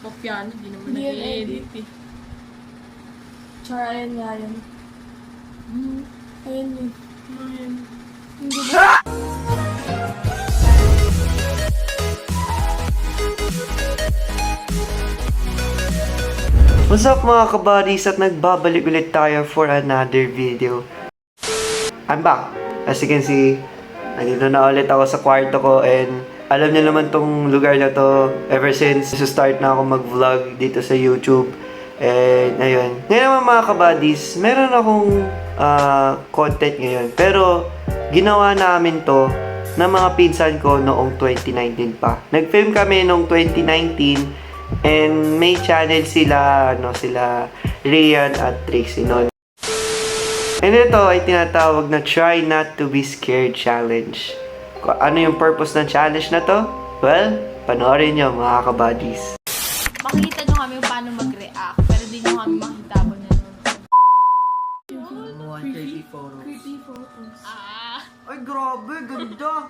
Papiano, di naman Hindi yan nag-edit eh. Char, ayan nga yun. Ayan yun. Ayan. Hindi ba? What's up mga kabuddies at nagbabalik ulit tayo for another video. I'm back. As you can see, nandito na ulit ako sa kwarto ko and alam niyo naman tong lugar na to ever since start na ako mag-vlog dito sa YouTube. And ayun. Ngayon naman mga kabuddies, meron akong content ngayon. Pero ginawa namin to ng mga pinsan ko noong 2019 pa. Nag-film kami noong 2019. And may channel sila, sila Rian at Trixie noon. And ito ay tinatawag na Try Not To Be Scared Challenge. Ano yung purpose ng challenge na to? Well, panoorin nyo mga kabuddies. Makikita nyo kami paano mag-react, pero di nyo kami makita mo na. 130 photos. Creepy photos. Ay, grabe, ganda.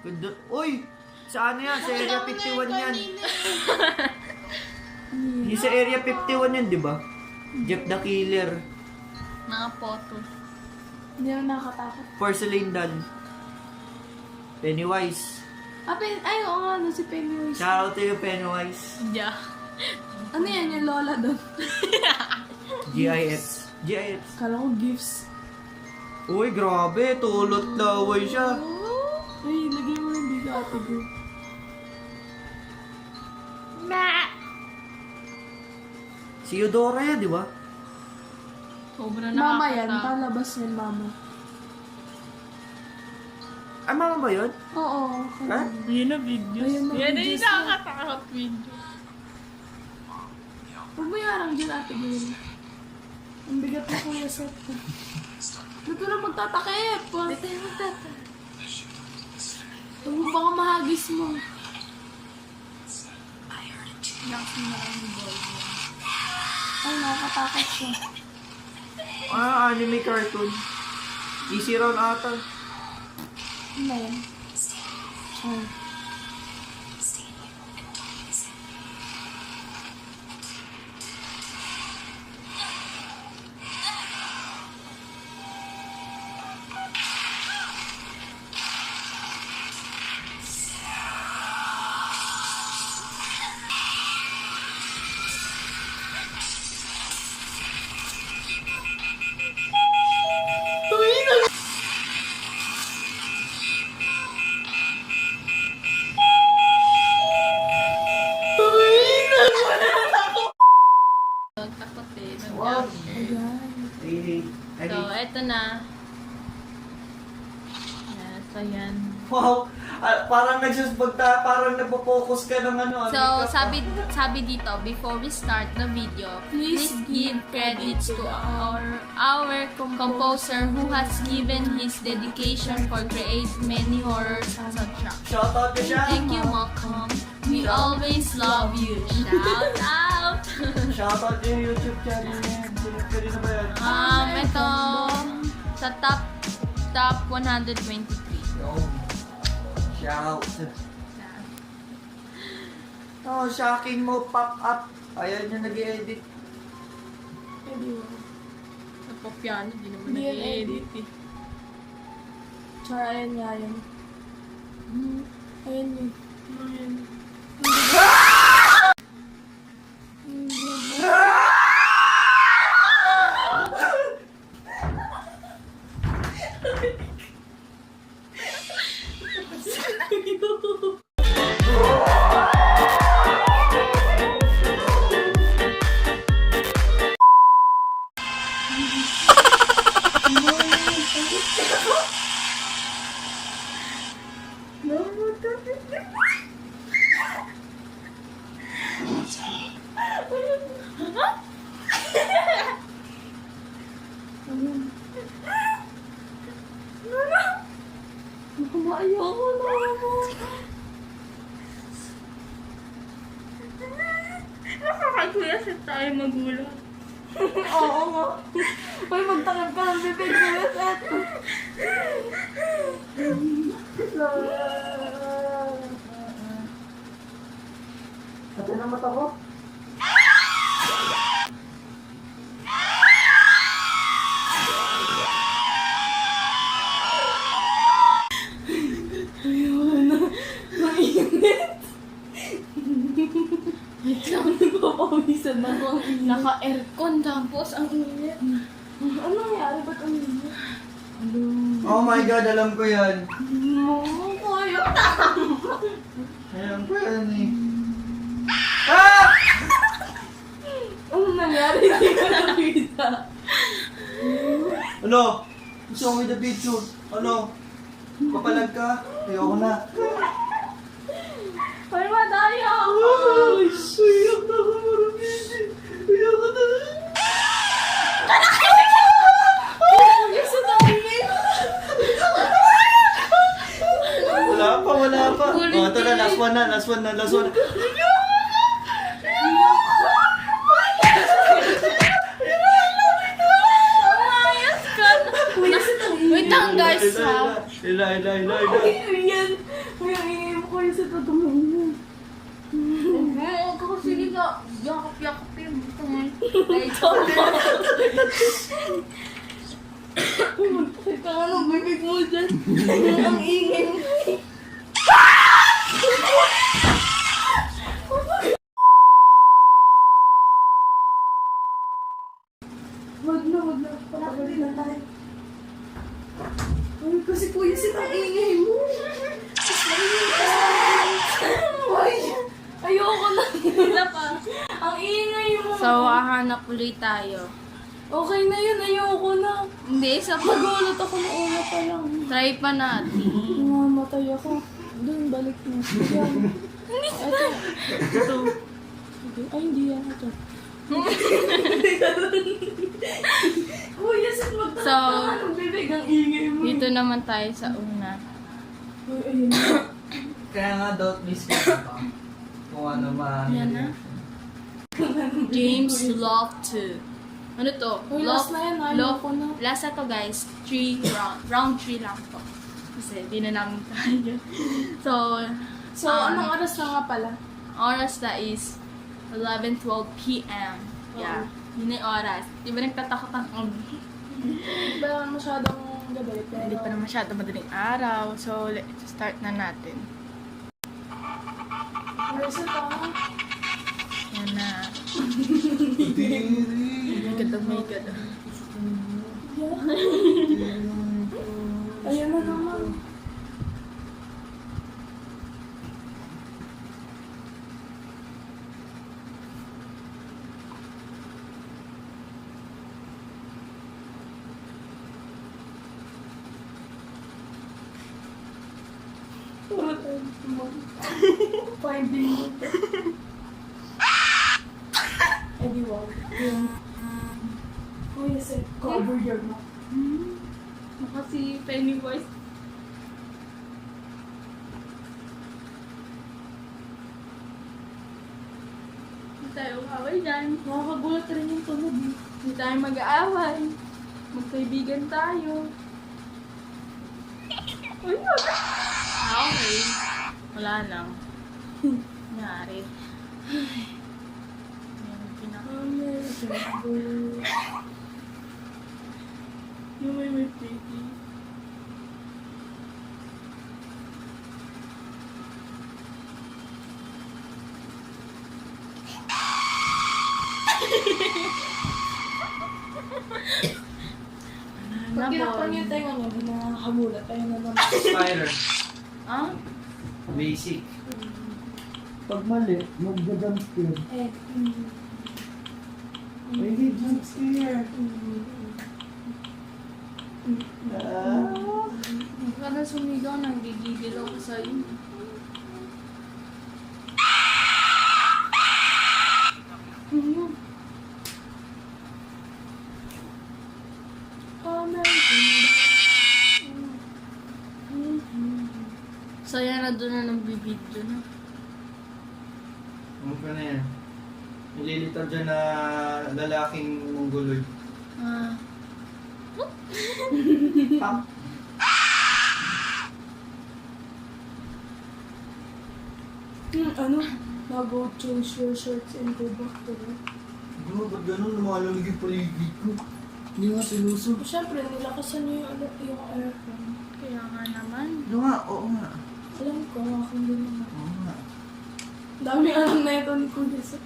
Ganda. Uy! Sa ano yan? Sa Area 51 yan. Yung sa Area 51 yan, di ba? Jeff the Killer. Mga photos. Hindi naman nakakatakot. Porcelain doll. Pennywise. Ay, oo nga, no, si Pennywise. Shout out to you, Pennywise. Yeah. Ano yan, yung lola doon? GIF. GIF. Kala ko gifts. Uy, grabe. Tulot laway siya. Ay, lagay mo hindi ka ate girl. Si Eudora yan, di ba? Sobrang Mama yan, nakakatakot. palabas yan, mama. Ay, mama ba yun? Oo. Ha? Yun na videos. Ayun na Yan na videos yung nakakatakot video. Huwag mo yarang dyan, ate girl. Ang bigat na kuya set ko. Dito na magtatakip. Dito na magtatakip. Huwag mo baka mahagis mo. Lakas mo na lang yung ball. Ay, nakakatakot siya. Anime cartoon. Easy round ata. Ano na yan? Ay. Takot eh. Wow. Ayan. So, eto na. Yes, so yan. Wow. Parang parang nagpo-focus ka ng ano. So, sabi dito, before we start the video, please give credits to our composer who has given his dedication for create many horror soundtracks. Shout out to siya. Thank you, Malcolm. We always love you. Shout out! Shout out to yung YouTube channel niya. Pwede na ba yan? Ito, sa top 123. Shout. Oh, shocking mo pop up. Ayan yung nag-edit. Pwede mo. Sa Papiano, di naman Hindi yan nag-edit eh. Char, ayan nga yun. Ayan yun. Ayan. Ayoko na ako. Nakakakuyasit tayo magulang. Oo nga. Uy, magtakip ka ng bibig ko yung set. Ate na mata ko. Mainit. Wait lang, nagpapawisan ako. Naka-aircon tapos ang init. Ano nangyari? Ba't ang init? Oh my God, alam ko yan. Kaya. Alam ko yan eh. Ah! Ano nangyari? Hindi ko nakita. Ano? Show me the picture. Ano? Papalag ka? Ayoko na. Ay, madaya ako. Iyak na ako, Marumini. Ayoko na. Isa tayo. Wala pa, wala pa. Kulit Oh, ito na, last one na, last one na, last one. Ayos ka na. Wait lang guys ha. Ila. Yan. Ay, ang ingay mo kayo sa tatumingin. Oo, kasi ka. Yakap-yakap yung buto mo. Teka nga ng bibig mo dyan. Ang ingay mo. Wag na. Patagalin na tayo. Ay, kasi kuya ang ingay mo. Ay, ayoko na. Wala pa. Ang ingay mo. So, hahanap ulit tayo. Okay na yun, ayoko na. Hindi, sa Nagulat ako na una pa lang. try pa natin. Namamatay ako. Doon, balik na. Yan. Ito. Ay, hindi yan. Ito. Kuya, saan magtataka So, ng bibig? Ang ingay mo. Dito naman tayo sa una. Ay, ayun na. Kaya nga, don't miss me pa. Kung ano man. Yan na. James Love 2. Ano to? Uy, last na yan. Ayoko na. Last na to guys. 3 round. Round 3 lang to. Kasi di na namin tayo. So, So, anong oras na nga pala? oras na is 11:12 p.m. Yeah. Yun yung oras. Di ba nagtatakot ang Di ba masyadong gabi? Pero... Hindi pa na masyado madaling araw. So, let's start na natin. Reset ako. Yan na. May ganda. Ayun na naman. Wala tayong finding mo. Eddie Wong. Oh yes, cover your mouth. Maka si Pennywise. Hindi tayo mag-away dyan. Nakakagulat rin yung tunog eh. Hindi tayo mag-aaway. Magkaibigan tayo. Uy, okay. Wala lang. Nangyari. Ayan, yung may pretty. Pag kinakpan yung tenga niya, hindi na nakakagulat. Ayun na naman. Spider. Ah? Basic. Pag mali, mag-jump scare. Eh, Hindi jump scare. Para sumigaw, nanggigigil ako sa'yo. So yan na doon na nagbibidyo na. Ano ka na yan? Nililitaw dyan na lalaking mongoloid. Ah. Pam. ano? Now go change your shirts and go back to work. Ano, ba't ganun? Lumalamig yung paligid ko. Hindi nga sinusunod. Siyempre, nilakasan niyo yung aircon. Kaya nga naman. Ano nga? Oo nga. Alam ko, akin din naman. Oo nga. Dami alam na ito ni Kuya Seth.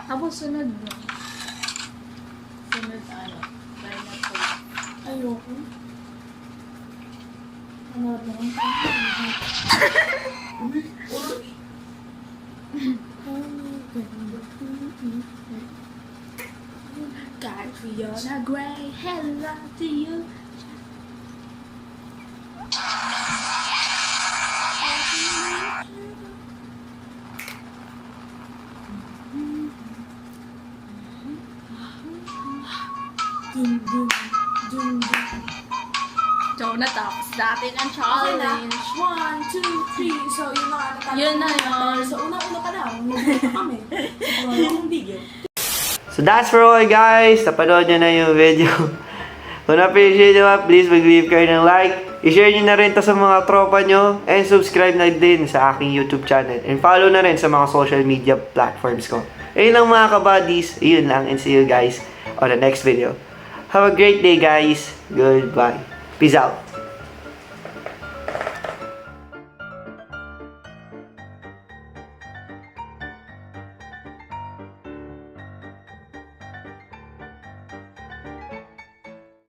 Tapos sunod mo. Sunod ano? Pineapple. Ayoko. Ano lang? Uy, oras. Catriona Gray, hello to you. Dun, dun, dun, dun. So, natapos natin ang Okay na. challenge. 1, 2, 3. So, yun na nga. natapos Yun na na yun. tayo. So, unang-una pa lang. Nag-video kami. So, yung bigil. So that's for all guys. Napanood nyo na yung video. Kung na-appreciate nyo, please mag-leave kayo ng like. I-share nyo na rin to sa mga tropa nyo. And subscribe na din sa aking YouTube channel. And follow na rin sa mga social media platforms ko. Ayun lang mga kabuddies. Ayun lang. And see you guys on the next video. Have a great day guys. Goodbye. Peace out.